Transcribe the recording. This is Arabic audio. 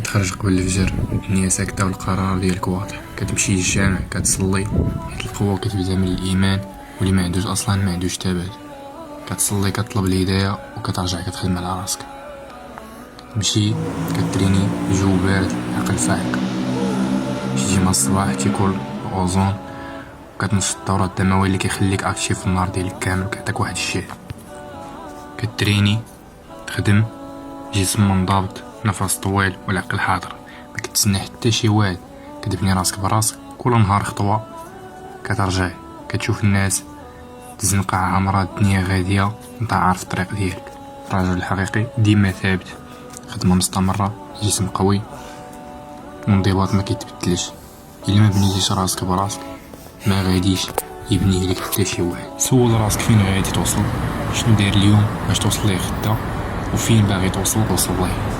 كتخرج قبل الفجر، الدنيا ساكتة والقرار ديالك واضح. كتمشي للجامع كتصلي حيت القوة كتبدا من الإيمان، واللي ما عندوش أصلا ما عندوش تابات. كتصلي كتطلب الهداية وكترجع كتخدم على راسك. تمشي كتريني الجو بارد، العقل فايق. تيجي مع الصباح تيكل الأوزون وكتنشط الدورة الدموية اللي كيخليك اكتيف في النهار ديالك كامل وكيعطيك واحد الشيء. كتريني تخدم جسم منضبط، نفس طويل والعقل حاضر. ما كتسنى حتى شي واحد، كتبني راسك براسك كل نهار خطوة. كترجع كتشوف الناس تزنقع عمرها، الدنيا غادية انت عارف الطريق ديالك. الرجل الحقيقي ديما ثابت، خدمة مستمرة، جسم قوي، وانضباط ما كيتبدلش. الا ما بنيتيش راسك براسك ما غاديش يبنيه لك حتى شي واحد. سول راسك فين غادي توصل، شنو داير اليوم باش توصل ليه غدا، وفين باغي توصل ليه.